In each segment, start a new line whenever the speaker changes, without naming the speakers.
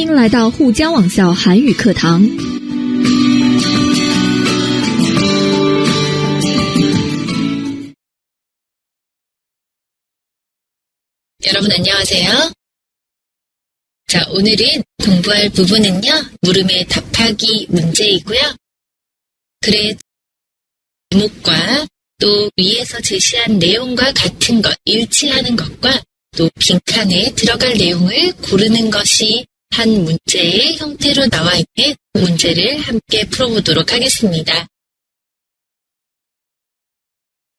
迎来到沪江网校韩语课堂。
여러분 안녕하세요. 자, 오늘은 공부할 부분은요, 물음에 답하기 문제이고요. 글의 제목과 또 위에서 제시한 내용과 같은 것, 일치하는 것과 또 빈칸에 들어갈 내용을 고르는 것이 한 문제의 형태로 나와 있는 문제를 함께 풀어보도록 하겠습니다.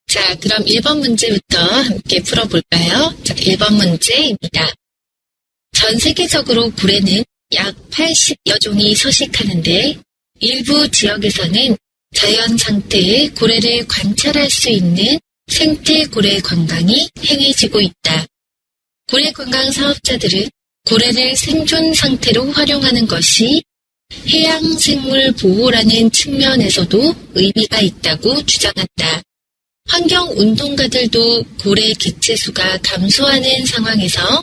자, 그럼 1번 문제부터 함께 풀어볼까요? 자, 1번 문제입니다. 전 세계적으로 고래는 약 80여 종이 서식하는데 일부 지역에서는 자연 상태의 고래를 관찰할 수 있는 생태 고래 관광이 행해지고 있다. 고래 관광 사업자들은 고래를 생존 상태로 활용하는 것이 해양 생물 보호라는 측면에서도 의미가 있다고 주장한다. 환경운동가들도 고래 개체수가 감소하는 상황에서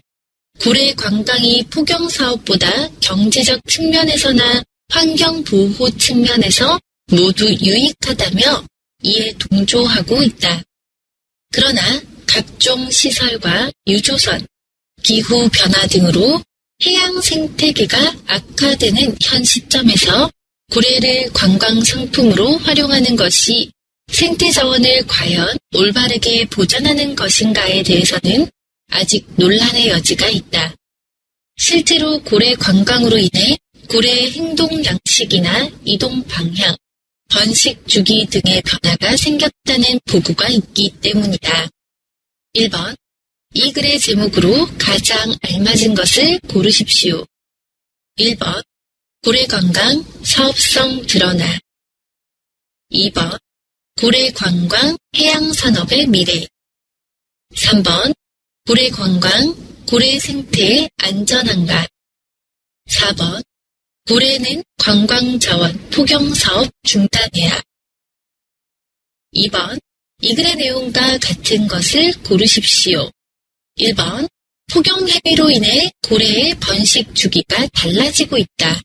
고래 관광이 포경사업보다 경제적 측면에서나 환경보호 측면에서 모두 유익하다며 이에 동조하고 있다. 그러나 각종 시설과 유조선, 기후 변화 등으로 해양 생태계가 악화되는 현 시점에서 고래를 관광 상품으로 활용하는 것이 생태 자원을 과연 올바르게 보존하는 것인가에 대해서는 아직 논란의 여지가 있다. 실제로 고래 관광으로 인해 고래의 행동 양식이나 이동 방향, 번식 주기 등의 변화가 생겼다는 보고가 있기 때문이다. 1번. 이 글의 제목으로 가장 알맞은 것을 고르십시오. 1번. 고래 관광 사업성 드러나. 2번. 고래 관광 해양 산업의 미래. 3번. 고래 관광 고래 생태의 안전한가. 4번. 고래는 관광 자원 포경 사업 중단해야. 2번. 이 글의 내용과 같은 것을 고르십시오. 1번. 포경 행위로 인해 고래의 번식 주기가 달라지고 있다.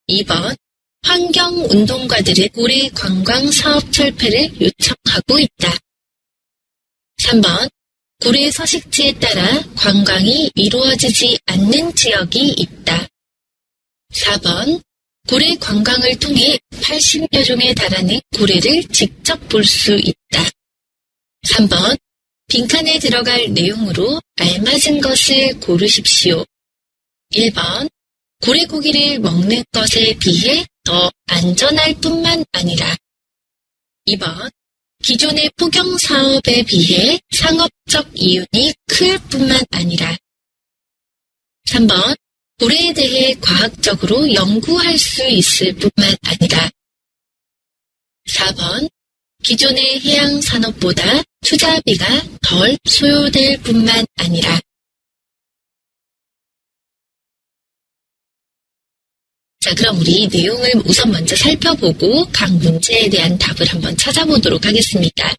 2번. 환경운동가들의 고래 관광 사업 철폐를 요청하고 있다. 3번. 고래 서식지에 따라 관광이 이루어지지 않는 지역이 있다. 4번. 고래 관광을 통해 80여 종에 달하는 고래를 직접 볼 수 있다. 3번. 빈칸에 들어갈 내용으로 알맞은 것을 고르십시오. 1번. 고래 고기를 먹는 것에 비해 더 안전할 뿐만 아니라. 2번. 기존의 포경 사업에 비해 상업적 이윤이 클 뿐만 아니라. 3번. 고래에 대해 과학적으로 연구할 수 있을 뿐만 아니라. 4번. 기존의 해양 산업보다 투자비가 덜 소요될 뿐만 아니라. 자, 그럼 우리 내용을 우선 먼저 살펴보고 각 문제에 대한 답을 한번 찾아보도록 하겠습니다.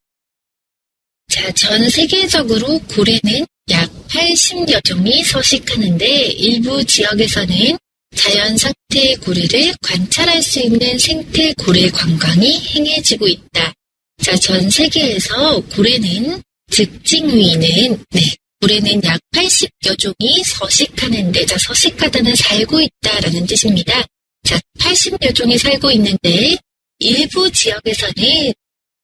자, 전 세계적으로 고래는 약 80여 종이 서식하는데 일부 지역에서는 자연 상태의 고래를 관찰할 수 있는 생태 고래 관광이 행해지고 있다. 자, 전 세계에서 고래는, 즉 찡위는, 고래는 약 80여 종이 서식하는데, 자, 서식하다는 살고 있다라는 뜻입니다. 자, 80여 종이 살고 있는데 일부 지역에서는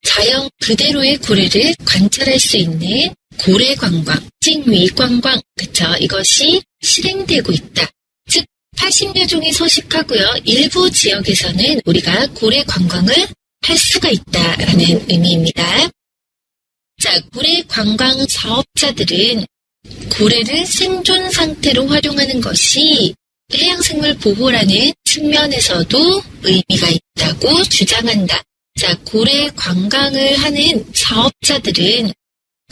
자연 그대로의 고래를 관찰할 수 있는 고래 관광, 찡위 관광, 그쵸? 이것이 실행되고 있다. 즉, 80여 종이 서식하고요. 일부 지역에서는 우리가 고래 관광을 할 수가 있다라는 의미입니다. 자, 고래 관광 사업자들은 고래를 생존 상태로 활용하는 것이 해양생물 보호라는 측면에서도 의미가 있다고 주장한다. 자, 고래 관광을 하는 사업자들은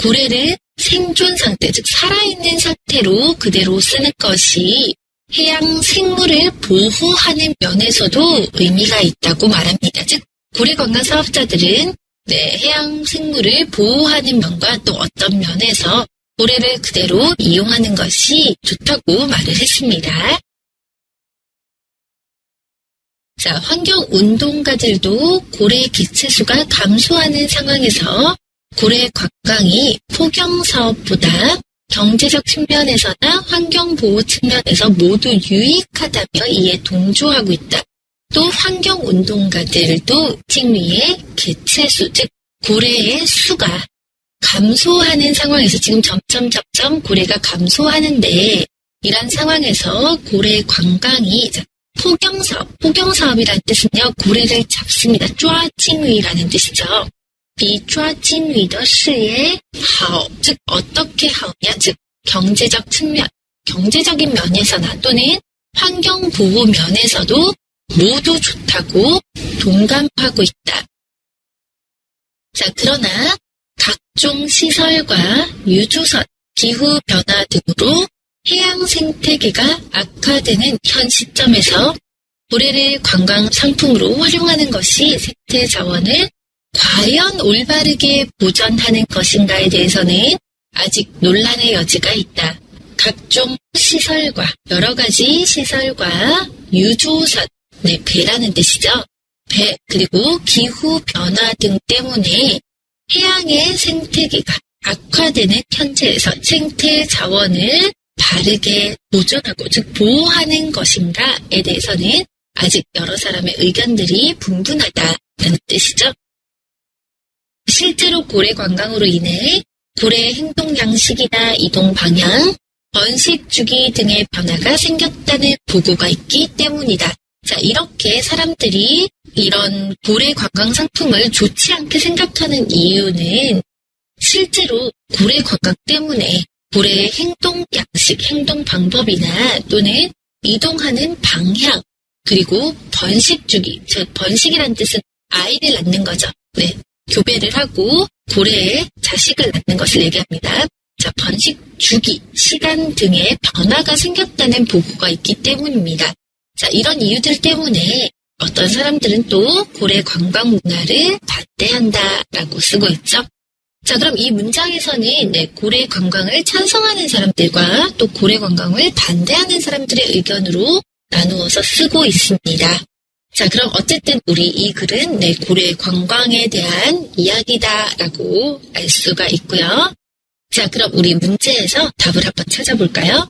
고래를 생존 상태, 즉 살아있는 상태로 그대로 쓰는 것이 해양 생물을 보호하는 면에서도 의미가 있다고 말합니다. 즉, 고래 관광 사업자들은 해양 생물을 보호하는 면과 또 어떤 면에서 고래를 그대로 이용하는 것이 좋다고 말을 했습니다. 자, 환경운동가들도 고래 개체수가 감소하는 상황에서 고래 관광이 포경사업보다 경제적 측면에서나 환경보호 측면에서 모두 유익하다며 이에 동조하고 있다. 또 환경운동가들도 찡위의 개체수, 즉 고래의 수가 감소하는 상황에서 지금 점점 고래가 감소하는데 이런 상황에서 고래 관광이 포경사업이라는 뜻은요, 고래를 잡습니다. 쭈아찡위라는 뜻이죠. 비쭈아찡위의 시에 하오, 즉 어떻게 하오냐, 즉 경제적 측면, 경제적인 면에서나 또는 환경보호 면에서도 모두 좋다고 동감하고 있다. 자, 그러나 각종 시설과 유조선, 기후변화 등으로 해양 생태계가 악화되는 현 시점에서 고래를 관광 상품으로 활용하는 것이 생태 자원을 과연 올바르게 보전하는 것인가에 대해서는 아직 논란의 여지가 있다. 각종 시설과 여러 가지 시설과 유조선, 배라는 뜻이죠. 배, 그리고 기후변화 등 때문에 해양의 생태계가 악화되는 현재에서 생태 자원을 바르게 보존하고, 즉 보호하는 것인가에 대해서는 아직 여러 사람의 의견들이 분분하다는 뜻이죠. 실제로 고래 관광으로 인해 고래의 행동 양식이나 이동 방향, 번식 주기 등의 변화가 생겼다는 보고가 있기 때문이다. 자, 이렇게 사람들이 이런 고래 관광 상품을 좋지 않게 생각하는 이유는 실제로 고래 관광 때문에 고래의 행동 양식, 행동 방법이나 또는 이동하는 방향, 그리고 번식 주기, 즉 번식이란 뜻은 아이를 낳는 거죠. 교배를 하고 고래의 자식을 낳는 것을 얘기합니다. 자, 번식 주기, 시간 등의 변화가 생겼다는 보고가 있기 때문입니다. 자, 이런 이유들 때문에 어떤 사람들은 또 고래 관광 문화를 반대한다라고 쓰고 있죠. 자, 그럼 이 문장에서는 고래 관광을 찬성하는 사람들과 또 고래 관광을 반대하는 사람들의 의견으로 나누어서 쓰고 있습니다. 자, 그럼 어쨌든 우리 이 글은 고래 관광에 대한 이야기다라고 알 수가 있고요. 자, 그럼 우리 문제에서 답을 한번 찾아볼까요?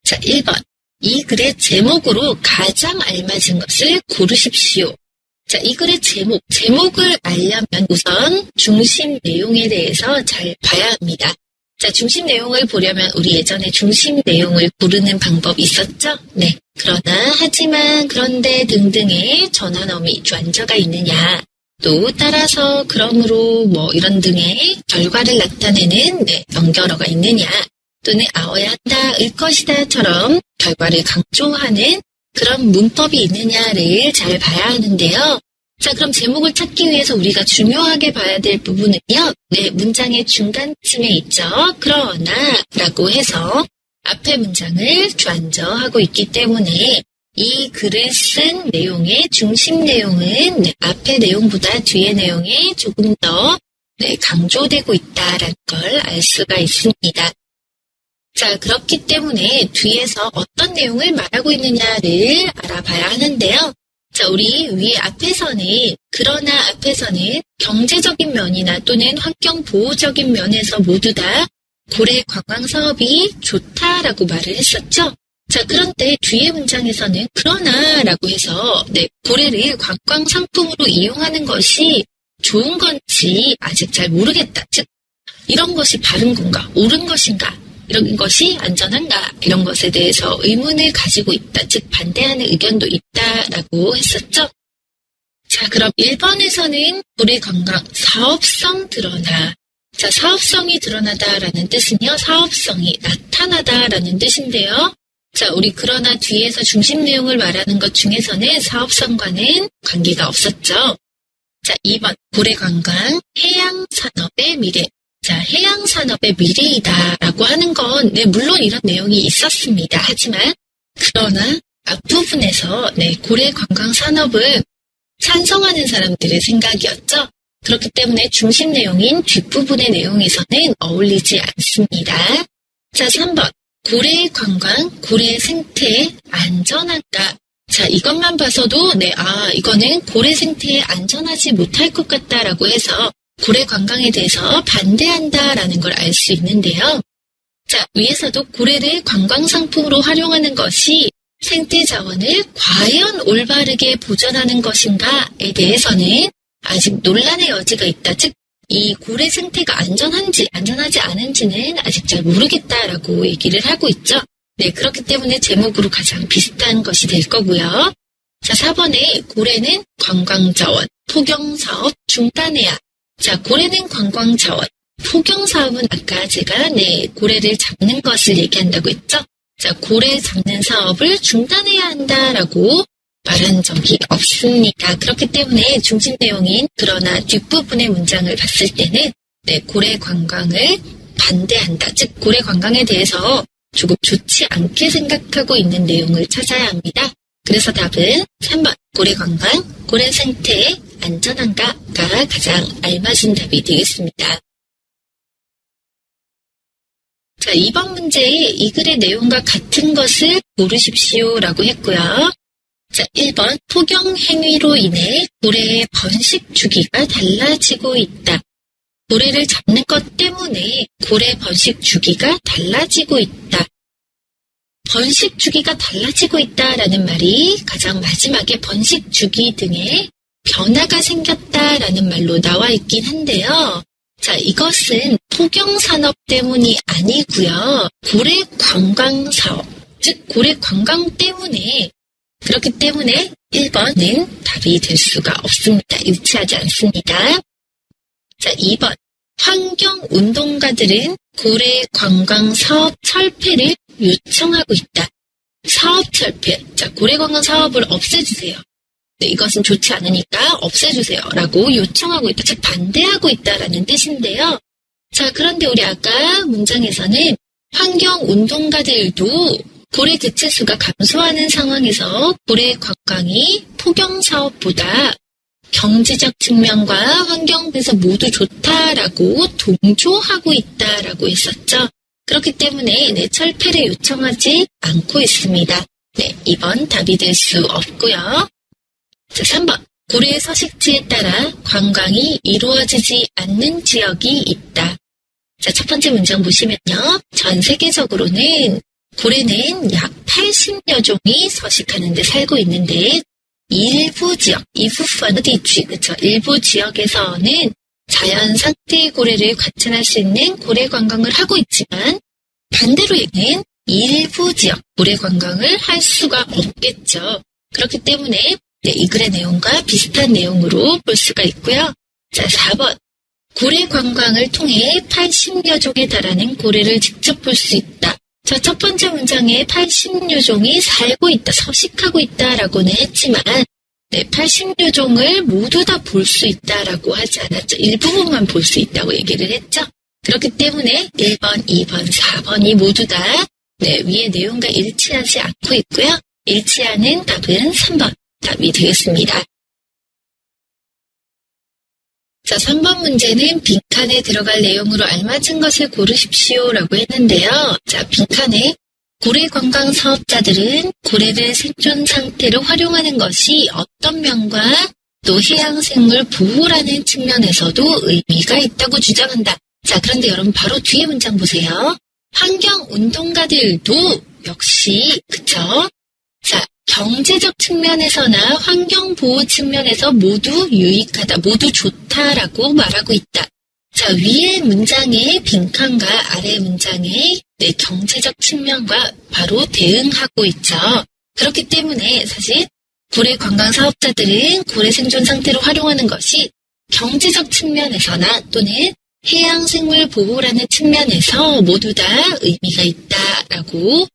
자, 1번. 이 글의 제목으로 가장 알맞은 것을 고르십시오. 자, 이 글의 제목을 알려면 우선 중심 내용에 대해서 잘 봐야 합니다. 자, 중심 내용을 보려면 우리 예전에 중심 내용을 고르는 방법이 있었죠? 그러나, 하지만, 그런데 등등의 전환어미, 주안저가 있느냐, 또 따라서, 그러므로, 이런 등의 결과를 나타내는 연결어가 있느냐, 또는 아어야 한다, 을 것이다처럼 결과를 강조하는 그런 문법이 있느냐를 잘 봐야 하는데요. 자, 그럼 제목을 찾기 위해서 우리가 중요하게 봐야 될 부분은요. 문장의 중간쯤에 있죠. 그러나 라고 해서 앞에 문장을 주안저하고 있기 때문에 이 글을 쓴 내용의 중심 내용은 앞의 내용보다 뒤의 내용이 조금 더 강조되고 있다라는 걸 알 수가 있습니다. 자, 그렇기 때문에 뒤에서 어떤 내용을 말하고 있느냐를 알아봐야 하는데요. 자, 우리 위에 그러나 앞에서는 경제적인 면이나 또는 환경보호적인 면에서 모두 다 고래 관광 사업이 좋다라고 말을 했었죠. 자, 그런데 뒤에 문장에서는 그러나라고 해서 고래를 관광 상품으로 이용하는 것이 좋은 건지 아직 잘 모르겠다. 즉, 이런 것이 바른 건가, 옳은 것인가, 이런 것이 안전한가, 이런 것에 대해서 의문을 가지고 있다. 즉, 반대하는 의견도 있다라고 했었죠. 자, 그럼 1번에서는 고래 관광 사업성 드러나. 자, 사업성이 드러나다라는 뜻은요, 사업성이 나타나다라는 뜻인데요. 자, 우리 그러나 뒤에서 중심 내용을 말하는 것 중에서는 사업성과는 관계가 없었죠. 자, 2번 고래 관광 해양 산업의 미래. 자, 해양 산업의 미래이다라고 하는 건 물론 이런 내용이 있었습니다. 하지만 그러나 앞부분에서 고래 관광 산업을 찬성하는 사람들의 생각이었죠. 그렇기 때문에 중심 내용인 뒷부분의 내용에서는 어울리지 않습니다. 자, 3번 고래 관광, 고래 생태에 안전한가? 자, 이것만 봐서도 이거는 고래 생태에 안전하지 못할 것 같다라고 해서 고래 관광에 대해서 반대한다라는 걸 알 수 있는데요. 자, 위에서도 고래를 관광 상품으로 활용하는 것이 생태 자원을 과연 올바르게 보존하는 것인가에 대해서는 아직 논란의 여지가 있다. 즉, 이 고래 생태가 안전한지 안전하지 않은지는 아직 잘 모르겠다라고 얘기를 하고 있죠. 네, 그렇기 때문에 제목으로 가장 비슷한 것이 될 거고요. 자, 4번에 고래는 관광자원, 포경사업 중단해야. 자, 고래는 관광자원, 포경사업은 아까 제가 고래를 잡는 것을 얘기한다고 했죠. 자, 고래 잡는 사업을 중단해야 한다라고 말한 적이 없습니다. 그렇기 때문에 중심 내용인 그러나 뒷부분의 문장을 봤을 때는 고래 관광을 반대한다. 즉, 고래 관광에 대해서 조금 좋지 않게 생각하고 있는 내용을 찾아야 합니다. 그래서 답은 3번 고래 관광, 고래 생태에 안전한가가 가장 알맞은 답이 되겠습니다. 자, 2번 문제에 이 글의 내용과 같은 것을 고르십시오라고 했고요. 자, 1번 포경 행위로 인해 고래의 번식 주기가 달라지고 있다. 고래를 잡는 것 때문에 고래 번식 주기가 달라지고 있다. 번식 주기가 달라지고 있다라는 말이 가장 마지막에 번식 주기 등의 변화가 생겼다라는 말로 나와 있긴 한데요. 자, 이것은 포경산업 때문이 아니고요. 고래 관광 사업, 즉 고래 관광 때문에 그렇기 때문에 1번은 답이 될 수가 없습니다. 일치하지 않습니다. 자, 2번 환경운동가들은 고래 관광 사업 철폐를 요청하고 있다. 사업 철폐. 자, 고래 관광 사업을 없애주세요. 네, 이것은 좋지 않으니까 없애주세요. 라고 요청하고 있다. 즉, 반대하고 있다라는 뜻인데요. 자, 그런데 우리 아까 문장에서는 환경운동가들도 고래 개체수가 감소하는 상황에서 고래 관광이 포경사업보다 경제적 측면과 환경에서 모두 좋다라고 동조하고 있다라고 했었죠. 그렇기 때문에 철폐를 요청하지 않고 있습니다. 네, 2번 답이 될 수 없고요. 자, 3번. 고래의 서식지에 따라 관광이 이루어지지 않는 지역이 있다. 자, 첫 번째 문장 보시면요. 전 세계적으로는 고래는 약 80여 종이 서식하는 데 살고 있는데 일부 지역, 그쵸? 일부 지역에서는 자연 상태의 고래를 관찰할 수 있는 고래 관광을 하고 있지만 반대로 얘는 일부 지역 고래 관광을 할 수가 없겠죠. 그렇기 때문에 이 글의 내용과 비슷한 내용으로 볼 수가 있고요. 자, 4번. 고래 관광을 통해 80여 종에 달하는 고래를 직접 볼 수 있다. 자, 첫 번째 문장에 80여 종이 살고 있다, 서식하고 있다라고는 했지만 80여 종을 모두 다 볼 수 있다라고 하지 않았죠. 일부분만 볼 수 있다고 얘기를 했죠. 그렇기 때문에 1번, 2번, 4번이 모두 다 위의 내용과 일치하지 않고 있고요. 일치하는 답은 3번 답이 되겠습니다. 자, 3번 문제는 빈칸에 들어갈 내용으로 알맞은 것을 고르십시오라고 했는데요. 자, 빈칸에 고래 관광 사업자들은 고래를 생존 상태로 활용하는 것이 어떤 면과 또 해양생물 보호라는 측면에서도 의미가 있다고 주장한다. 자, 그런데 여러분 바로 뒤에 문장 보세요. 환경운동가들도 역시 그쵸? 자, 경제적 측면에서나 환경보호 측면에서 모두 유익하다, 모두 좋다라고 말하고 있다. 자, 위의 문장의 빈칸과 아래 문장의 경제적 측면과 바로 대응하고 있죠. 그렇기 때문에 사실 고래 관광 사업자들은 고래 생존 상태로 활용하는 것이 경제적 측면에서나 또는 해양생물 보호라는 측면에서 모두 다 의미가 있다라고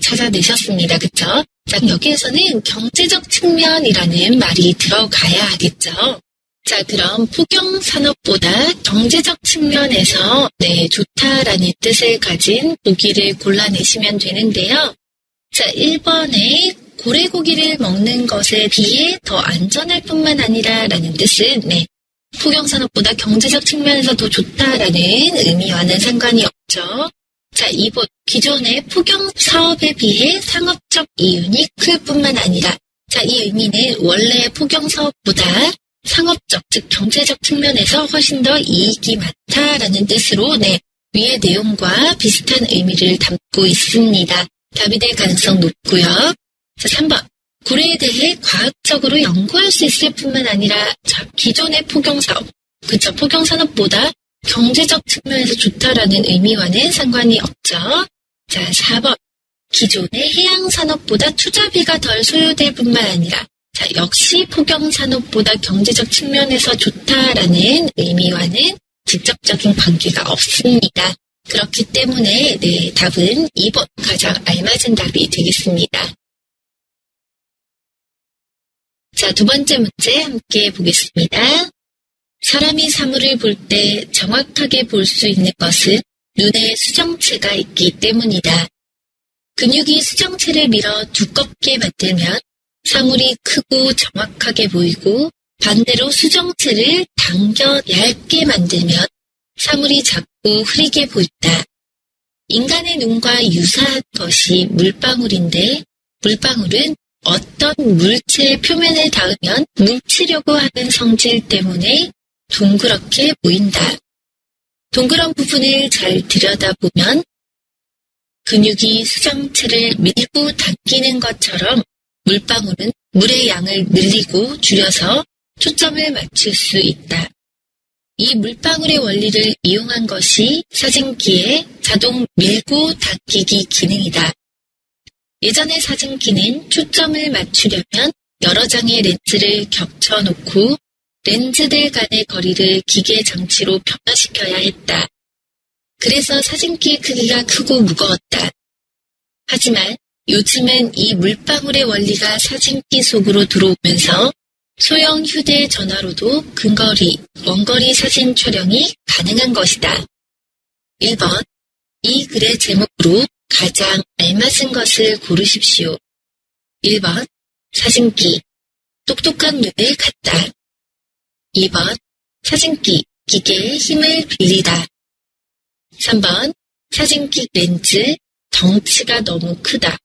찾아내셨습니다. 그쵸? 자, 여기에서는 경제적 측면이라는 말이 들어가야 하겠죠. 자, 그럼 포경산업보다 경제적 측면에서 좋다라는 뜻을 가진 보기를 골라내시면 되는데요. 자, 1번에 고래고기를 먹는 것에 비해 더 안전할 뿐만 아니라 라는 뜻은 포경산업보다 경제적 측면에서 더 좋다라는 의미와는 상관이 없죠. 자, 2번. 기존의 포경 사업에 비해 상업적 이윤이 클 뿐만 아니라, 자, 이 의미는 원래 포경 사업보다 상업적, 즉 경제적 측면에서 훨씬 더 이익이 많다라는 뜻으로 위의 내용과 비슷한 의미를 담고 있습니다. 답이 될 가능성 높고요. 자, 3번. 고래에 대해 과학적으로 연구할 수 있을 뿐만 아니라, 자, 기존의 포경 사업, 그쵸, 포경 산업보다 경제적 측면에서 좋다라는 의미와는 상관이 없죠. 자, 4번. 기존의 해양 산업보다 투자비가 덜 소요될 뿐만 아니라, 자, 역시 포경 산업보다 경제적 측면에서 좋다라는 의미와는 직접적인 관계가 없습니다. 그렇기 때문에 답은 2번 가장 알맞은 답이 되겠습니다. 자, 두 번째 문제 함께 보겠습니다. 사람이 사물을 볼 때 정확하게 볼 수 있는 것은 눈에 수정체가 있기 때문이다. 근육이 수정체를 밀어 두껍게 만들면 사물이 크고 정확하게 보이고, 반대로 수정체를 당겨 얇게 만들면 사물이 작고 흐리게 보인다. 인간의 눈과 유사한 것이 물방울인데, 물방울은 어떤 물체의 표면을 닿으면 뭉치려고 하는 성질 때문에 동그랗게 보인다. 동그란 부분을 잘 들여다보면 근육이 수정체를 밀고 당기는 것처럼 물방울은 물의 양을 늘리고 줄여서 초점을 맞출 수 있다. 이 물방울의 원리를 이용한 것이 사진기의 자동 밀고 당기기 기능이다. 예전의 사진기는 초점을 맞추려면 여러 장의 렌즈를 겹쳐놓고 렌즈들 간의 거리를 기계 장치로 변화시켜야 했다. 그래서 사진기의 크기가 크고 무거웠다. 하지만 요즘은 이 물방울의 원리가 사진기 속으로 들어오면서 소형 휴대전화로도 근거리, 원거리 사진 촬영이 가능한 것이다. 1번. 이 글의 제목으로 가장 알맞은 것을 고르십시오. 1번. 사진기, 똑똑한 눈을 갖다. 2번. 사진기, 기계의 힘을 빌리다. 3번. 사진기 렌즈, 덩치가 너무 크다.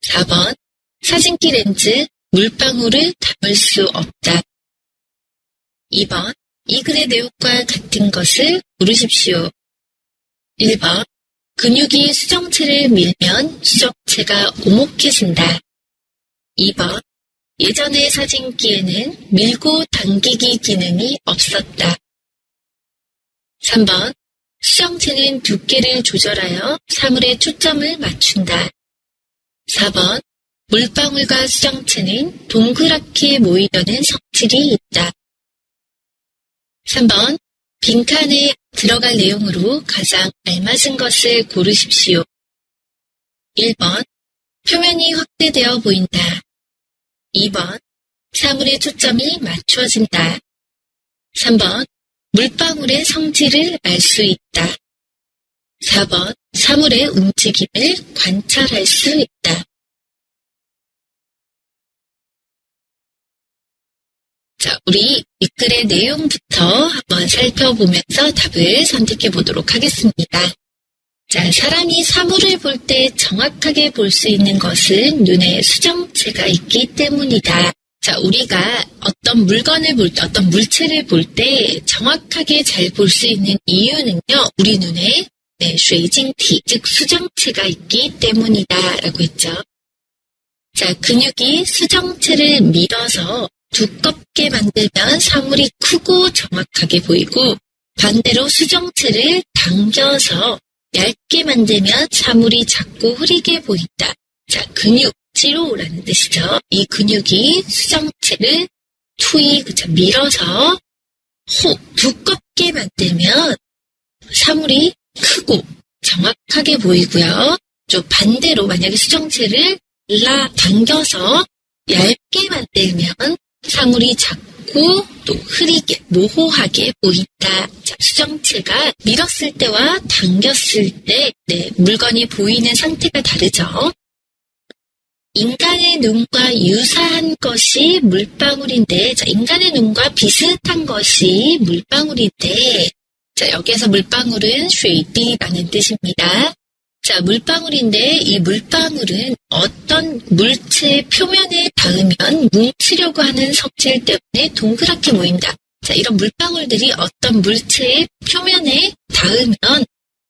4번. 사진기 렌즈, 물방울을 담을 수 없다. 2번. 이 글의 내용과 같은 것을 고르십시오. 1번. 근육이 수정체를 밀면 수정체가 오목해진다. 2번. 예전의 사진기에는 밀고 당기기 기능이 없었다. 3번. 수정체는 두께를 조절하여 사물의 초점을 맞춘다. 4번. 물방울과 수정체는 동그랗게 모이려는 성질이 있다. 3번. 빈칸에 들어갈 내용으로 가장 알맞은 것을 고르십시오. 1번. 표면이 확대되어 보인다. 2번. 사물의 초점이 맞춰진다. 3번. 물방울의 성질을 알 수 있다. 4번. 사물의 움직임을 관찰할 수 있다. 자, 우리 이 글의 내용부터 한번 살펴보면서 답을 선택해 보도록 하겠습니다. 자, 사람이 사물을 볼 때 정확하게 볼 수 있는 것은 눈에 수정체가 있기 때문이다. 자, 우리가 어떤 물건을 볼 때, 어떤 물체를 볼 때 정확하게 잘 볼 수 있는 이유는요, 우리 눈에 쇠징티, 즉 수정체가 있기 때문이다 라고 했죠. 자, 근육이 수정체를 밀어서 두껍게 만들면 사물이 크고 정확하게 보이고, 반대로 수정체를 당겨서 얇게 만들면 사물이 작고 흐리게 보인다. 자, 근육지로라는 뜻이죠. 이 근육이 수정체를 밀어서 두껍게 만들면 사물이 크고 정확하게 보이고요. 좀 반대로 만약에 수정체를 당겨서 얇게 만들면 사물이 작고 또 흐리게, 모호하게 보인다. 자, 수정체가 밀었을 때와 당겼을 때 물건이 보이는 상태가 다르죠. 인간의 눈과 유사한 것이 물방울인데, 자, 인간의 눈과 비슷한 것이 물방울인데, 자, 여기에서 물방울은 쉐이디라는 뜻입니다. 자, 물방울인데 이 물방울은 어떤 물체의 표면에 닿으면 뭉치려고 하는 성질 때문에 동그랗게 모인다. 자, 이런 물방울들이 어떤 물체의 표면에 닿으면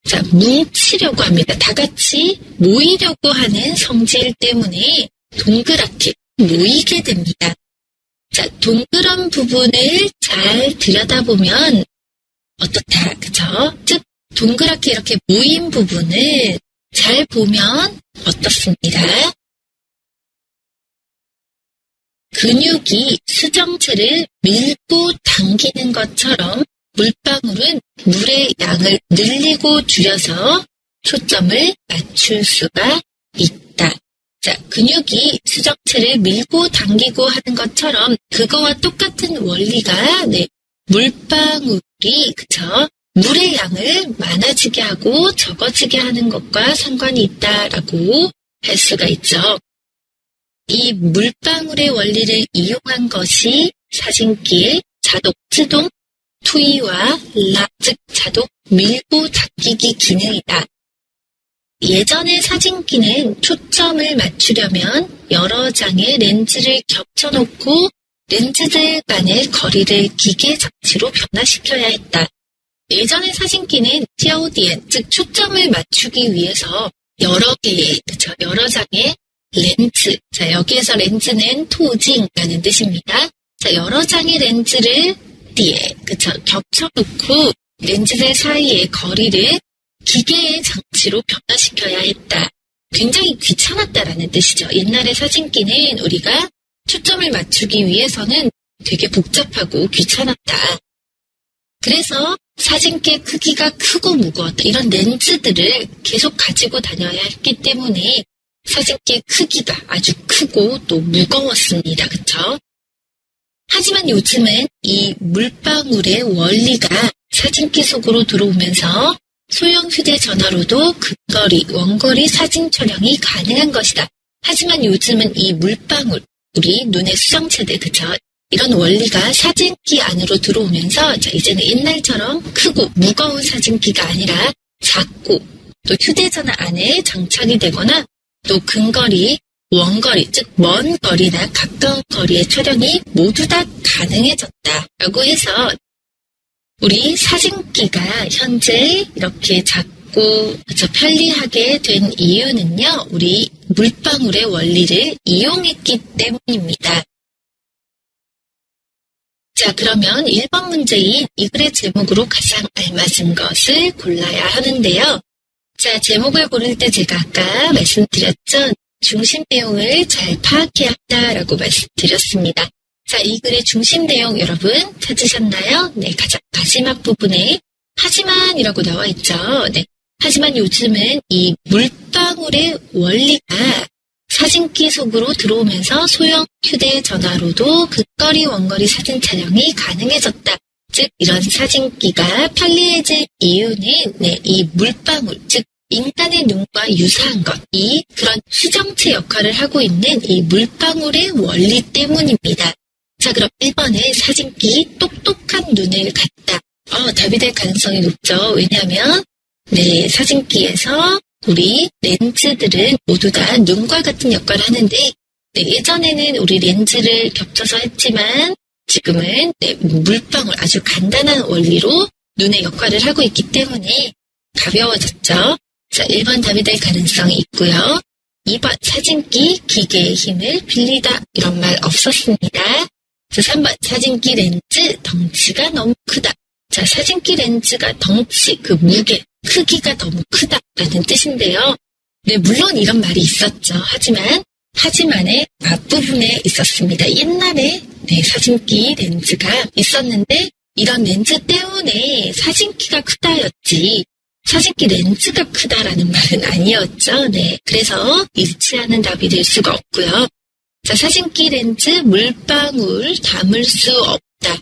자, 뭉치려고 합니다. 다 같이 모이려고 하는 성질 때문에 동그랗게 모이게 됩니다. 자, 동그란 부분을 잘 들여다보면 어떻다, 그쵸? 즉, 동그랗게 이렇게 모인 부분을 잘 보면 어떻습니다. 근육이 수정체를 밀고 당기는 것처럼 물방울은 물의 양을 늘리고 줄여서 초점을 맞출 수가 있다. 자, 근육이 수정체를 밀고 당기고 하는 것처럼 그거와 똑같은 원리가 물방울이 그쵸? 물의 양을 많아지게 하고 적어지게 하는 것과 상관이 있다라고 할 수가 있죠. 이 물방울의 원리를 이용한 것이 사진기의 자동 수동 투이와 즉 자동 밀고 당기기 기능이다. 예전의 사진기는 초점을 맞추려면 여러 장의 렌즈를 겹쳐놓고 렌즈들 간의 거리를 기계 장치로 변화시켜야 했다. 예전의 사진기는 CODN, 즉 초점을 맞추기 위해서 여러 개의, 그쵸, 여러 장의 렌즈. 자, 여기에서 렌즈는 토징이라는 뜻입니다. 자, 여러 장의 렌즈를 뒤에, 그쵸, 겹쳐놓고 렌즈들 사이의 거리를 기계의 장치로 변화시켜야 했다. 굉장히 귀찮았다라는 뜻이죠. 옛날의 사진기는 우리가 초점을 맞추기 위해서는 되게 복잡하고 귀찮았다. 그래서 사진기의 크기가 크고 무거웠다. 이런 렌즈들을 계속 가지고 다녀야 했기 때문에 사진기의 크기가 아주 크고 또 무거웠습니다. 그쵸? 하지만 요즘은 이 물방울의 원리가 사진기 속으로 들어오면서 소형 휴대전화로도 근거리, 원거리 사진 촬영이 가능한 것이다. 하지만 요즘은 이 물방울, 우리 눈의 수정체들, 그쵸? 이런 원리가 사진기 안으로 들어오면서 이제는 옛날처럼 크고 무거운 사진기가 아니라 작고 또 휴대전화 안에 장착이 되거나 또 근거리, 원거리, 즉 먼 거리나 가까운 거리의 촬영이 모두 다 가능해졌다라고 해서 우리 사진기가 현재 이렇게 작고 편리하게 된 이유는요, 우리 물방울의 원리를 이용했기 때문입니다. 자, 그러면 1번 문제인 이 글의 제목으로 가장 알맞은 것을 골라야 하는데요. 자, 제목을 고를 때 제가 아까 말씀드렸죠. 중심 내용을 잘 파악해야 한다라고 말씀드렸습니다. 자, 이 글의 중심 내용 여러분 찾으셨나요? 네, 가장 마지막 부분에 하지만이라고 나와 있죠. 네, 하지만 요즘은 이 물방울의 원리가 사진기 속으로 들어오면서 소형 휴대전화로도 근거리, 원거리 사진 촬영이 가능해졌다. 즉, 이런 사진기가 편리해진 이유는 이 물방울, 즉 인간의 눈과 유사한 것, 이 그런 수정체 역할을 하고 있는 이 물방울의 원리 때문입니다. 자, 그럼 1번에 사진기 똑똑한 눈을 갖다. 답이 될 가능성이 높죠. 왜냐하면 사진기에서 우리 렌즈들은 모두 다 눈과 같은 역할을 하는데 예전에는 우리 렌즈를 겹쳐서 했지만 지금은 물방울 아주 간단한 원리로 눈의 역할을 하고 있기 때문에 가벼워졌죠. 자, 1번 답이 될 가능성이 있고요. 2번 사진기 기계의 힘을 빌리다 이런 말 없었습니다. 자, 3번 사진기 렌즈 덩치가 너무 크다. 자, 사진기 렌즈가 덩치, 그 무게, 크기가 너무 크다라는 뜻인데요. 네, 물론 이런 말이 있었죠. 하지만의 앞부분에 있었습니다. 옛날에 사진기 렌즈가 있었는데 이런 렌즈 때문에 사진기가 크다였지 사진기 렌즈가 크다라는 말은 아니었죠. 네, 그래서 일치하는 답이 될 수가 없고요. 자, 사진기 렌즈 물방울 담을 수 없다.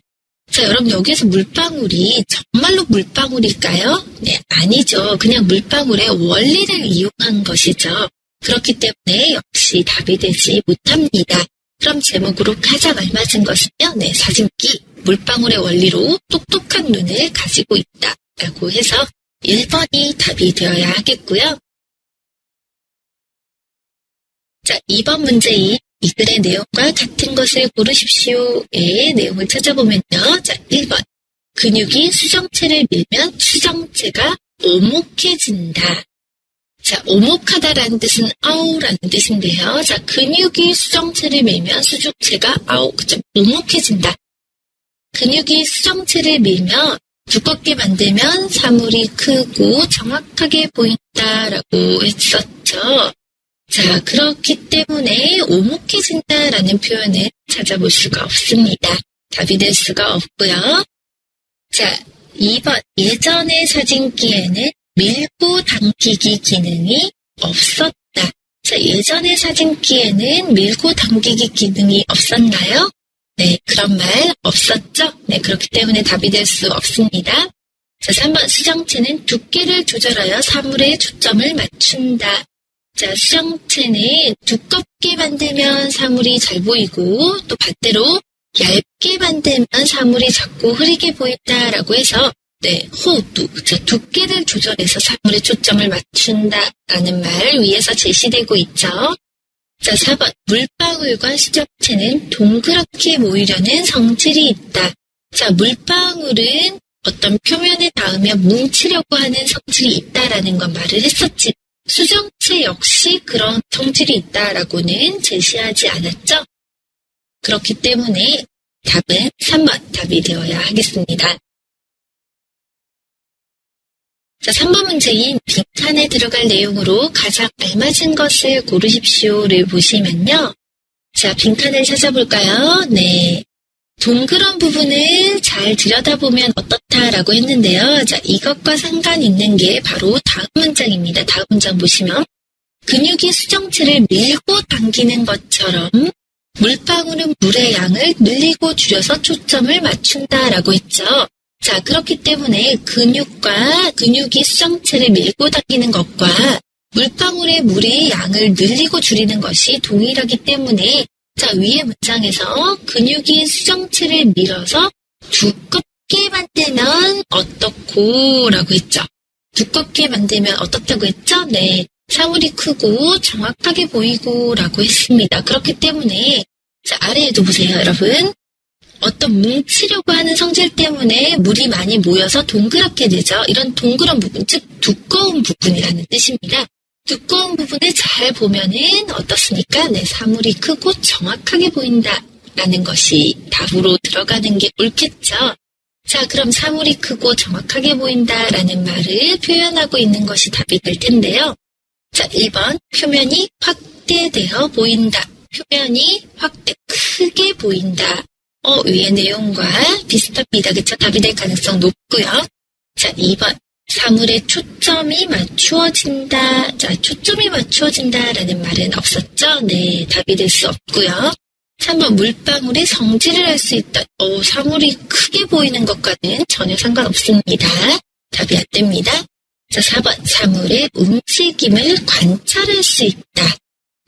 자, 여러분 여기에서 물방울이 정말로 물방울일까요? 네, 아니죠. 그냥 물방울의 원리를 이용한 것이죠. 그렇기 때문에 역시 답이 되지 못합니다. 그럼 제목으로 가장 알맞은 것은요. 사진기, 물방울의 원리로 똑똑한 눈을 가지고 있다. 라고 해서 1번이 답이 되어야 하겠고요. 자, 2번 문제인 이 글의 내용과 같은 것을 고르십시오의 내용을 찾아보면요. 자, 1번. 근육이 수정체를 밀면 수정체가 오목해진다. 자, 오목하다라는 뜻은 아우라는 뜻인데요. 자, 근육이 수정체를 밀면 수정체가 오목해진다. 근육이 수정체를 밀면 두껍게 만들면 사물이 크고 정확하게 보인다라고 했었죠. 자, 그렇기 때문에 오목해진다라는 표현을 찾아볼 수가 없습니다. 답이 될 수가 없고요. 자, 2번. 예전의 사진기에는 밀고 당기기 기능이 없었다. 자, 예전의 사진기에는 밀고 당기기 기능이 없었나요? 네, 그런 말 없었죠? 네, 그렇기 때문에 답이 될 수 없습니다. 자, 3번. 수정체는 두께를 조절하여 사물에 초점을 맞춘다. 자, 수정체는 두껍게 만들면 사물이 잘 보이고 또 반대로 얇게 만들면 사물이 작고 흐리게 보인다라고 해서 네, 호두, 두께를 조절해서 사물에 초점을 맞춘다라는 말 위에서 제시되고 있죠. 자, 4번. 물방울과 수정체는 동그랗게 모이려는 성질이 있다. 자, 물방울은 어떤 표면에 닿으면 뭉치려고 하는 성질이 있다라는 건 말을 했었지. 수정체 역시 그런 성질이 있다라고는 제시하지 않았죠. 그렇기 때문에 답은 3번 답이 되어야 하겠습니다. 자, 3번 문제인 빈칸에 들어갈 내용으로 가장 알맞은 것을 고르십시오를 보시면요. 자, 빈칸을 찾아볼까요? 네. 동그란 부분을 잘 들여다보면 어떻다라고 했는데요. 자, 이것과 상관 있는 게 바로 다음 문장입니다. 다음 문장 보시면 근육이 수정체를 밀고 당기는 것처럼 물방울은 물의 양을 늘리고 줄여서 초점을 맞춘다라고 했죠. 자, 그렇기 때문에 근육이 수정체를 밀고 당기는 것과 물방울의 물의 양을 늘리고 줄이는 것이 동일하기 때문에 자, 위의 문장에서 근육이 수정체를 밀어서 두껍게 만들면 어떻고 라고 했죠. 두껍게 만들면 어떻다고 했죠? 네. 사물이 크고 정확하게 보이고 라고 했습니다. 그렇기 때문에 자, 아래에도 보세요, 여러분. 어떤 뭉치려고 하는 성질 때문에 물이 많이 모여서 동그랗게 되죠. 이런 동그란 부분, 즉 두꺼운 부분이라는 뜻입니다. 두꺼운 부분을 잘 보면은 어떻습니까? 네, 사물이 크고 정확하게 보인다라는 것이 답으로 들어가는 게 옳겠죠. 자, 그럼 사물이 크고 정확하게 보인다라는 말을 표현하고 있는 것이 답이 될 텐데요. 자, 1번 표면이 확대되어 보인다. 표면이 크게 보인다. 위의 내용과 비슷합니다. 그쵸? 답이 될 가능성 높고요. 자, 2번. 사물에 초점이 맞추어진다. 자, 초점이 맞추어진다라는 말은 없었죠? 네, 답이 될 수 없고요. 3번. 물방울의 성질을 알 수 있다. 사물이 크게 보이는 것과는 전혀 상관없습니다. 답이 안 됩니다. 자, 4번. 사물의 움직임을 관찰할 수 있다.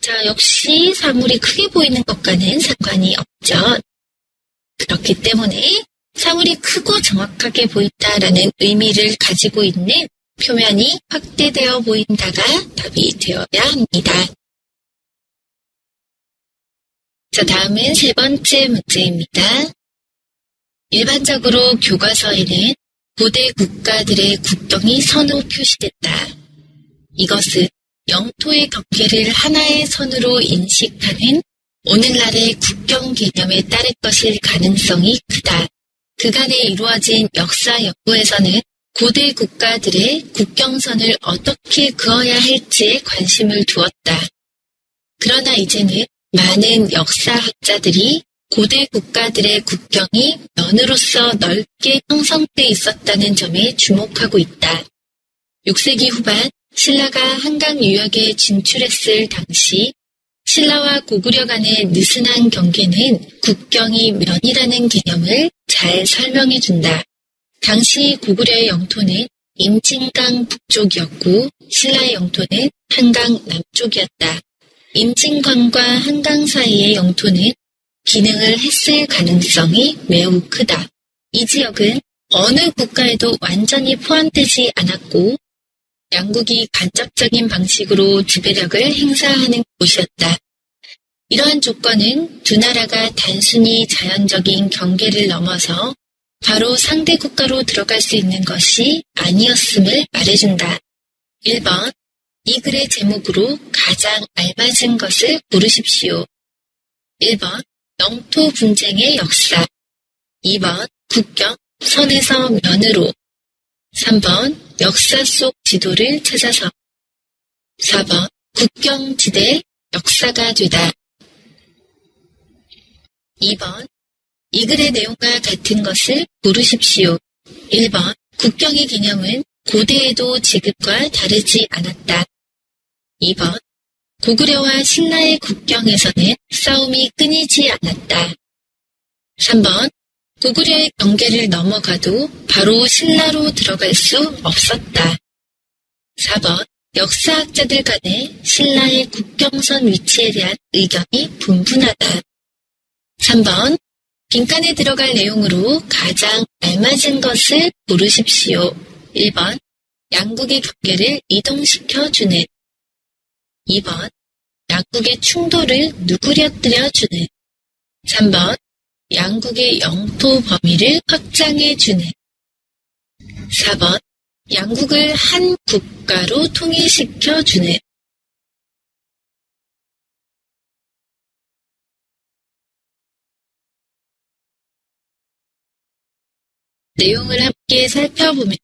자, 역시 사물이 크게 보이는 것과는 상관이 없죠. 그렇기 때문에 사물이 크고 정확하게 보인다라는 의미를 가지고 있는 표면이 확대되어 보인다가 답이 되어야 합니다. 자, 다음은 세 번째 문제입니다. 일반적으로 교과서에는 고대 국가들의 국경이 선으로 표시된다. 이것은 영토의 경계를 하나의 선으로 인식하는 오늘날의 국경 개념에 따를 것일 가능성이 크다. 그간에 이루어진 역사 연구에서는 고대 국가들의 국경선을 어떻게 그어야 할지에 관심을 두었다. 그러나 이제는 많은 역사학자들이 고대 국가들의 국경이 면으로서 넓게 형성돼 있었다는 점에 주목하고 있다. 6세기 후반 신라가 한강 유역에 진출했을 당시 신라와 고구려 간의 느슨한 경계는 국경이 면이라는 개념을 잘 설명해준다. 당시 고구려의 영토는 임진강 북쪽이었고 신라의 영토는 한강 남쪽이었다. 임진강과 한강 사이의 영토는 기능을 했을 가능성이 매우 크다. 이 지역은 어느 국가에도 완전히 포함되지 않았고 양국이 간접적인 방식으로 지배력을 행사하는 곳이었다. 이러한 조건은 두 나라가 단순히 자연적인 경계를 넘어서 바로 상대 국가로 들어갈 수 있는 것이 아니었음을 말해준다. 1번, 이 글의 제목으로 가장 알맞은 것을 고르십시오. 1번, 영토 분쟁의 역사. 2번, 국경, 선에서 면으로. 3번, 역사 속 지도를 찾아서. 4번, 국경지대 역사가 되다. 2번, 이 글의 내용과 같은 것을 고르십시오. 1번, 국경의 개념은 고대에도 지금과 다르지 않았다. 2번, 고구려와 신라의 국경에서는 싸움이 끊이지 않았다. 3번, 고구려의 경계를 넘어가도 바로 신라로 들어갈 수 없었다. 4번, 역사학자들 간에 신라의 국경선 위치에 대한 의견이 분분하다. 3번, 빈칸에 들어갈 내용으로 가장 알맞은 것을 고르십시오. 1번, 양국의 경계를 이동시켜주는. 2번, 양국의 충돌을 누그러뜨려주는. 3번, 양국의 영토 범위를 확장해주는. 4번, 양국을 한 국가로 통일시켜주는. 내용을 함께 살펴보면요.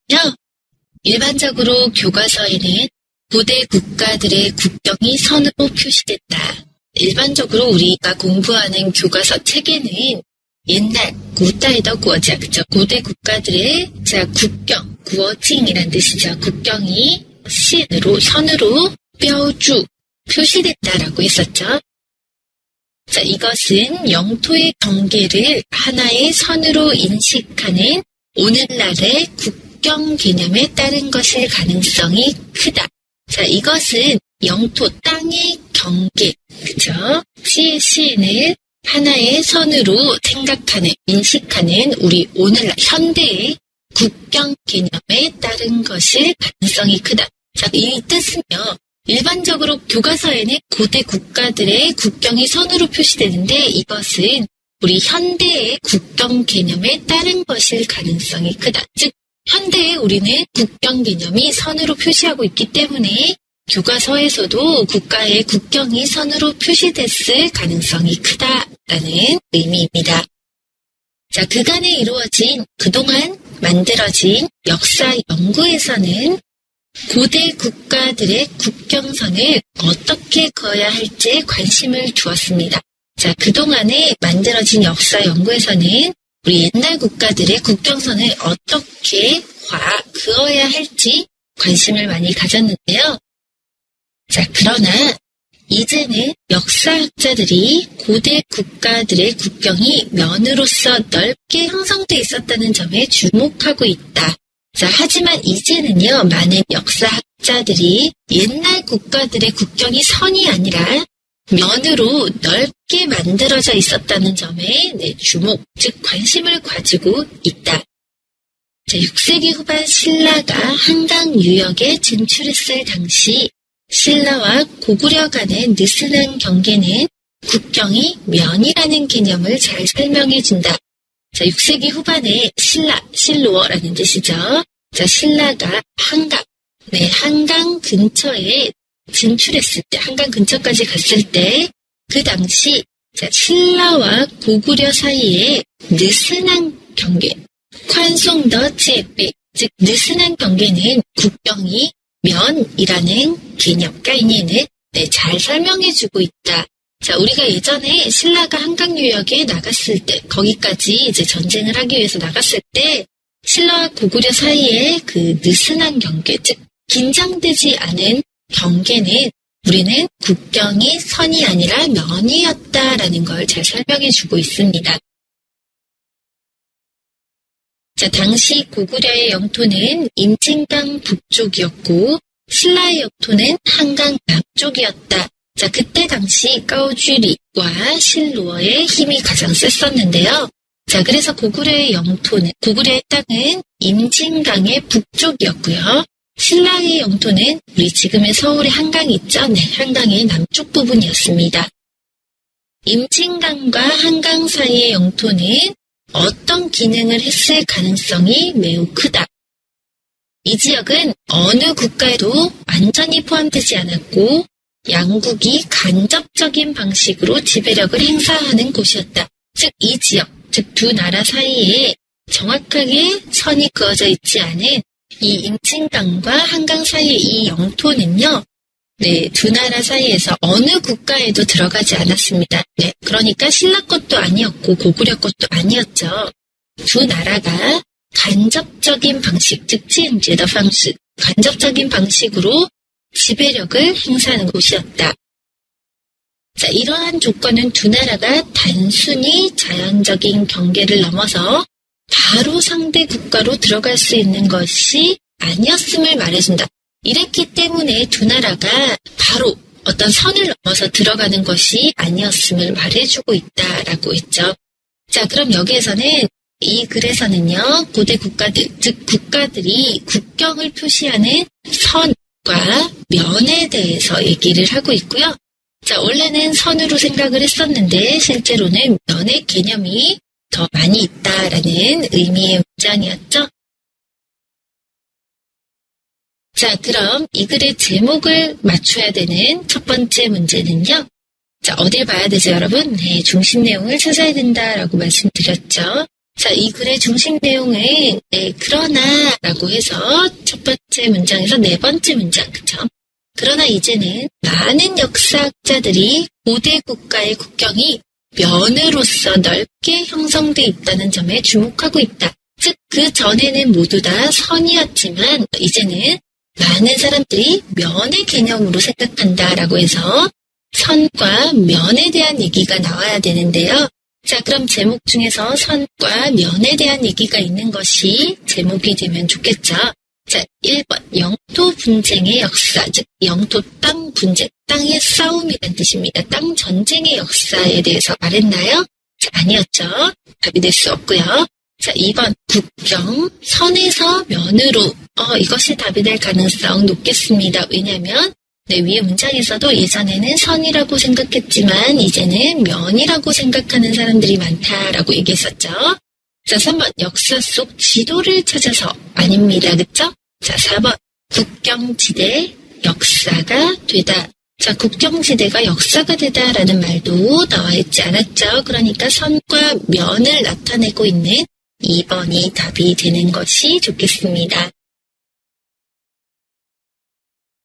일반적으로 교과서에는 고대 국가들의 국경이 선으로 표시된다. 일반적으로 우리가 공부하는 교과서 책에는 옛날 고다이더 구어자, 그죠? 고대 국가들의 국경, 구어징이란 뜻이죠. 국경이 신으로, 선으로 뼈주 표시된다라고 했었죠. 자, 이것은 영토의 경계를 하나의 선으로 인식하는 오늘날의 국경 개념에 따른 것일 가능성이 크다. 자, 이것은 영토, 땅의 경계, 그죠? 시인을 하나의 선으로 생각하는, 인식하는 우리 오늘날 현대의 국경 개념에 따른 것일 가능성이 크다. 자, 이 뜻은요. 일반적으로 교과서에는 고대 국가들의 국경이 선으로 표시되는데 이것은 우리 현대의 국경 개념에 따른 것일 가능성이 크다. 즉, 현대에 우리는 국경 개념이 선으로 표시하고 있기 때문에 교과서에서도 국가의 국경이 선으로 표시됐을 가능성이 크다라는 의미입니다. 자, 그간에 이루어진, 그동안 만들어진 역사 연구에서는 고대 국가들의 국경선을 어떻게 그어야 할지 관심을 두었습니다. 자, 그동안에 만들어진 역사 연구에서는 우리 옛날 국가들의 국경선을 어떻게 그어야 할지 관심을 많이 가졌는데요. 자, 그러나 이제는 역사학자들이 고대 국가들의 국경이 면으로서 넓게 형성돼 있었다는 점에 주목하고 있다. 자, 하지만 이제는요, 많은 역사학자들이 옛날 국가들의 국경이 선이 아니라 면으로 넓게 만들어져 있었다는 점에 주목, 즉 관심을 가지고 있다. 자, 6세기 후반 신라가 한강 유역에 진출했을 당시 신라와 고구려 간의 느슨한 경계는 국경이 면이라는 개념을 잘 설명해준다. 자, 6세기 후반에 신로어라는 뜻이죠. 자, 신라가 한강 근처에 진출했을 때, 한강 근처까지 갔을 때, 그 당시, 자, 신라와 고구려 사이에 느슨한 경계,宽松的界壁, 즉, 느슨한 경계는 국경이 면이라는 개념,概念을 잘 설명해주고 있다. 자, 우리가 예전에 신라가 한강 유역에 나갔을 때, 거기까지 이제 전쟁을 하기 위해서 나갔을 때, 신라와 고구려 사이에 그 느슨한 경계, 즉, 긴장되지 않은 경계는 우리는 국경이 선이 아니라 면이었다라는 걸 잘 설명해주고 있습니다. 자, 당시 고구려의 영토는 임진강 북쪽이었고, 신라의 영토는 한강 남쪽이었다. 자, 그때 당시 까오쥐리와 신로어의 힘이 가장 셌었는데요. 자, 그래서 고구려의 땅은 임진강의 북쪽이었고요. 신라의 영토는 우리 지금의 서울의 한강이 있죠? 네, 한강의 남쪽 부분이었습니다. 임진강과 한강 사이의 영토는 어떤 기능을 했을 가능성이 매우 크다. 이 지역은 어느 국가에도 완전히 포함되지 않았고 양국이 간접적인 방식으로 지배력을 행사하는 곳이었다. 즉, 이 지역, 즉 두 나라 사이에 정확하게 선이 그어져 있지 않은 이 임진강과 한강 사이의 이 영토는요. 네, 두 나라 사이에서 어느 국가에도 들어가지 않았습니다. 네, 그러니까 신라 것도 아니었고 고구려 것도 아니었죠. 두 나라가 간접적인 방식, 즉 지형제의 방식, 간접적인 방식으로 지배력을 행사하는 곳이었다. 자, 이러한 조건은 두 나라가 단순히 자연적인 경계를 넘어서 바로 상대 국가로 들어갈 수 있는 것이 아니었음을 말해준다. 이랬기 때문에 두 나라가 바로 어떤 선을 넘어서 들어가는 것이 아니었음을 말해주고 있다라고 했죠. 자, 그럼 여기에서는 이 글에서는요, 고대 국가들, 즉 국가들이 국경을 표시하는 선과 면에 대해서 얘기를 하고 있고요. 자, 원래는 선으로 생각을 했었는데 실제로는 면의 개념이 더 많이 있다라는 의미의 문장이었죠. 자, 그럼 이 글의 제목을 맞춰야 되는 첫 번째 문제는요. 자, 어딜 봐야 되죠, 여러분? 네, 중심 내용을 찾아야 된다라고 말씀드렸죠. 자, 이 글의 중심 내용은 네, 그러나 라고 해서 첫 번째 문장에서 네 번째 문장, 그쵸? 그러나 이제는 많은 역사학자들이 고대 국가의 국경이 면으로서 넓게 형성돼 있다는 점에 주목하고 있다. 즉, 그 전에는 모두 다 선이었지만 이제는 많은 사람들이 면의 개념으로 생각한다라고 해서 선과 면에 대한 얘기가 나와야 되는데요. 자, 그럼 제목 중에서 선과 면에 대한 얘기가 있는 것이 제목이 되면 좋겠죠. 자, 1번 영토 분쟁의 역사, 즉 영토 땅 분쟁, 땅의 싸움이라는 뜻입니다. 땅 전쟁의 역사에 대해서 말했나요? 자, 아니었죠. 답이 될 수 없고요. 자, 2번 국경, 선에서 면으로 이것이 답이 될 가능성 높겠습니다. 왜냐하면 네, 위의 문장에서도 예전에는 선이라고 생각했지만 이제는 면이라고 생각하는 사람들이 많다라고 얘기했었죠. 자, 3번 역사 속 지도를 찾아서 아닙니다. 그쵸? 자, 4번 국경지대 역사가 되다. 자, 국경지대가 역사가 되다라는 말도 나와 있지 않았죠. 그러니까 선과 면을 나타내고 있는 2번이 답이 되는 것이 좋겠습니다.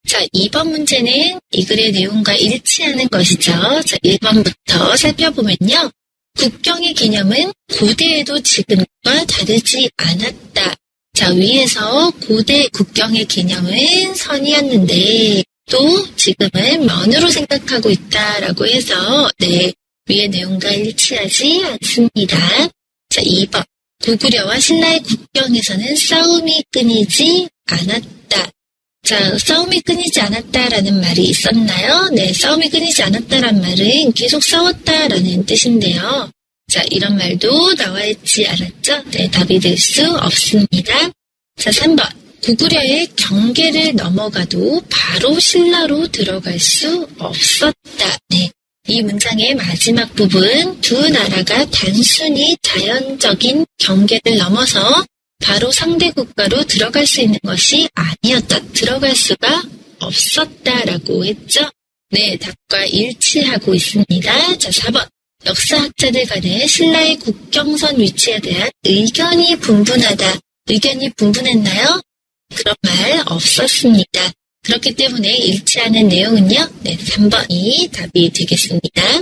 자, 2번 문제는 이 글의 내용과 일치하는 것이죠. 자, 1번부터 살펴보면요. 국경의 개념은 고대에도 지금과 다르지 않았다. 자, 위에서 고대 국경의 개념은 선이었는데 또 지금은 면으로 생각하고 있다라고 해서 네, 위의 내용과 일치하지 않습니다. 자, 2번 고구려와 신라의 국경에서는 싸움이 끊이지 않았다. 자, 싸움이 끊이지 않았다라는 말이 있었나요? 네, 싸움이 끊이지 않았다란 말은 계속 싸웠다라는 뜻인데요. 자, 이런 말도 나와 있지 않았죠? 네, 답이 될 수 없습니다. 자, 3번. 고구려의 경계를 넘어가도 바로 신라로 들어갈 수 없었다. 네, 이 문장의 마지막 부분, 두 나라가 단순히 자연적인 경계를 넘어서 바로 상대 국가로 들어갈 수 있는 것이 아니었다. 들어갈 수가 없었다라고 했죠. 네, 답과 일치하고 있습니다. 자, 4번. 역사학자들 간에 신라의 국경선 위치에 대한 의견이 분분하다. 의견이 분분했나요? 그런 말 없었습니다. 그렇기 때문에 일치하는 내용은요. 네, 3번이 답이 되겠습니다.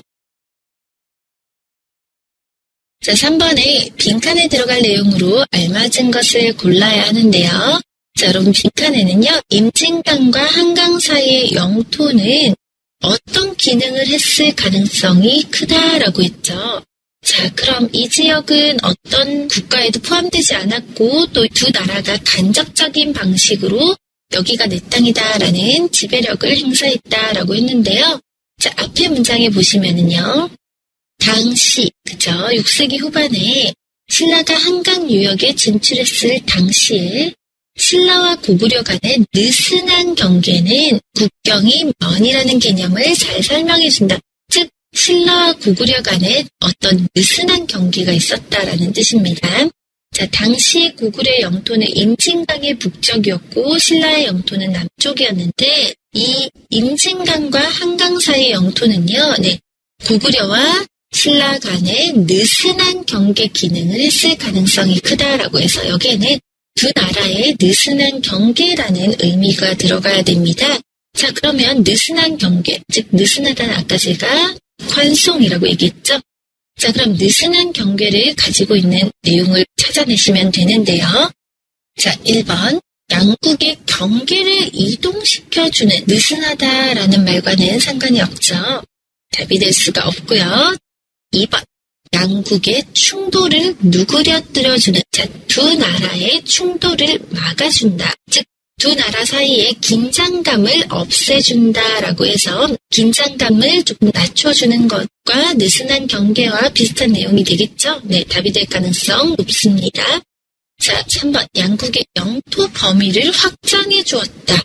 자, 3번에 빈칸에 들어갈 내용으로 알맞은 것을 골라야 하는데요. 자, 여러분 빈칸에는요. 임진강과 한강 사이의 영토는 어떤 기능을 했을 가능성이 크다라고 했죠. 자, 그럼 이 지역은 어떤 국가에도 포함되지 않았고 또 두 나라가 간접적인 방식으로 여기가 내 땅이다라는 지배력을 행사했다라고 했는데요. 자, 앞에 문장에 보시면은요. 당시, 그죠? 6세기 후반에 신라가 한강 유역에 진출했을 당시에 신라와 고구려 간의 느슨한 경계는 국경이 면이라는 개념을 잘 설명해준다. 즉, 신라와 고구려 간에 어떤 느슨한 경계가 있었다라는 뜻입니다. 자, 당시 고구려의 영토는 임진강의 북쪽이었고 신라의 영토는 남쪽이었는데 이 임진강과 한강 사이의 영토는요, 고구려와 신라 간의 느슨한 경계 기능을 했을 가능성이 크다라고 해서 여기에는 두 나라의 느슨한 경계라는 의미가 들어가야 됩니다. 자, 그러면 느슨한 경계, 즉 느슨하다는 아까 제가 관송이라고 얘기했죠. 자, 그럼 느슨한 경계를 가지고 있는 내용을 찾아내시면 되는데요. 자, 1번. 양국의 경계를 이동시켜주는 느슨하다라는 말과는 상관이 없죠. 답이 될 수가 없고요. 2번. 양국의 충돌을 누그러뜨려주는, 자, 두 나라의 충돌을 막아준다. 즉, 두 나라 사이의 긴장감을 없애준다라고 해서 긴장감을 조금 낮춰주는 것과 느슨한 경계와 비슷한 내용이 되겠죠? 네, 답이 될 가능성 높습니다. 자, 3번. 양국의 영토 범위를 확장해 주었다.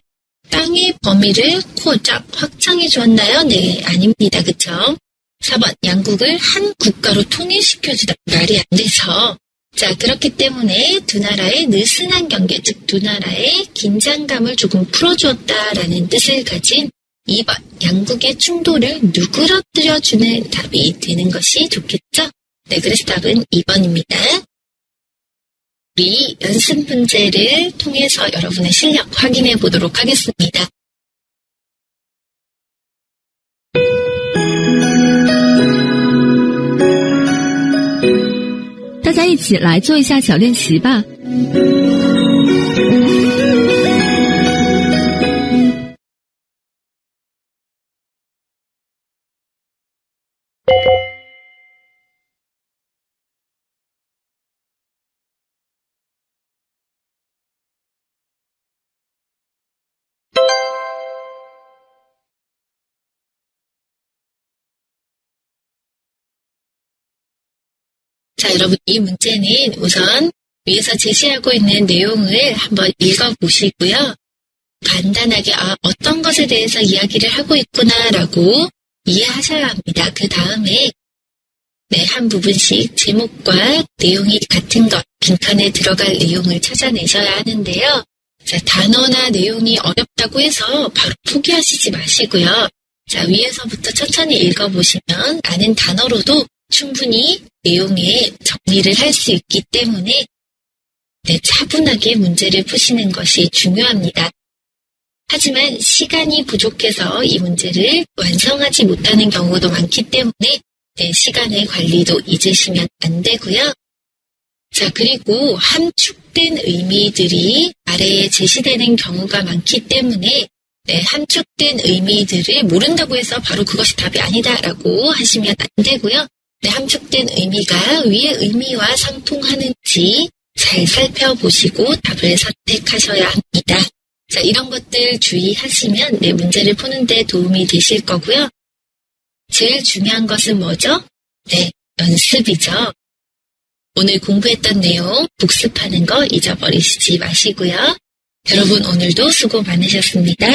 땅의 범위를 코작 확장해 주었나요? 네, 아닙니다. 그쵸? 4번. 양국을 한 국가로 통일시켜주다. 말이 안 돼서. 자, 그렇기 때문에 두 나라의 느슨한 경계, 즉 두 나라의 긴장감을 조금 풀어주었다라는 뜻을 가진 2번. 양국의 충돌을 누그러뜨려주는 답이 되는 것이 좋겠죠? 네, 그래서 답은 2번입니다. 우리 연습 문제를 통해서 여러분의 실력 확인해 보도록 하겠습니다.
大家一起来做一下小练习吧。
자, 여러분, 이 문제는 우선 위에서 제시하고 있는 내용을 한번 읽어보시고요. 간단하게 어떤 것에 대해서 이야기를 하고 있구나라고 이해하셔야 합니다. 그 다음에 한 부분씩 제목과 내용이 같은 것, 빈칸에 들어갈 내용을 찾아내셔야 하는데요. 자, 단어나 내용이 어렵다고 해서 바로 포기하시지 마시고요. 자, 위에서부터 천천히 읽어보시면 아는 단어로도 충분히 내용에 정리를 할 수 있기 때문에 차분하게 문제를 푸시는 것이 중요합니다. 하지만 시간이 부족해서 이 문제를 완성하지 못하는 경우도 많기 때문에 시간의 관리도 잊으시면 안 되고요. 자, 그리고 함축된 의미들이 아래에 제시되는 경우가 많기 때문에 함축된 의미들을 모른다고 해서 바로 그것이 답이 아니다라고 하시면 안 되고요. 함축된 의미가 위의 의미와 상통하는지 잘 살펴보시고 답을 선택하셔야 합니다. 자, 이런 것들 주의하시면 문제를 푸는 데 도움이 되실 거고요. 제일 중요한 것은 뭐죠? 연습이죠. 오늘 공부했던 내용 복습하는 거 잊어버리시지 마시고요. 여러분 오늘도 수고 많으셨습니다.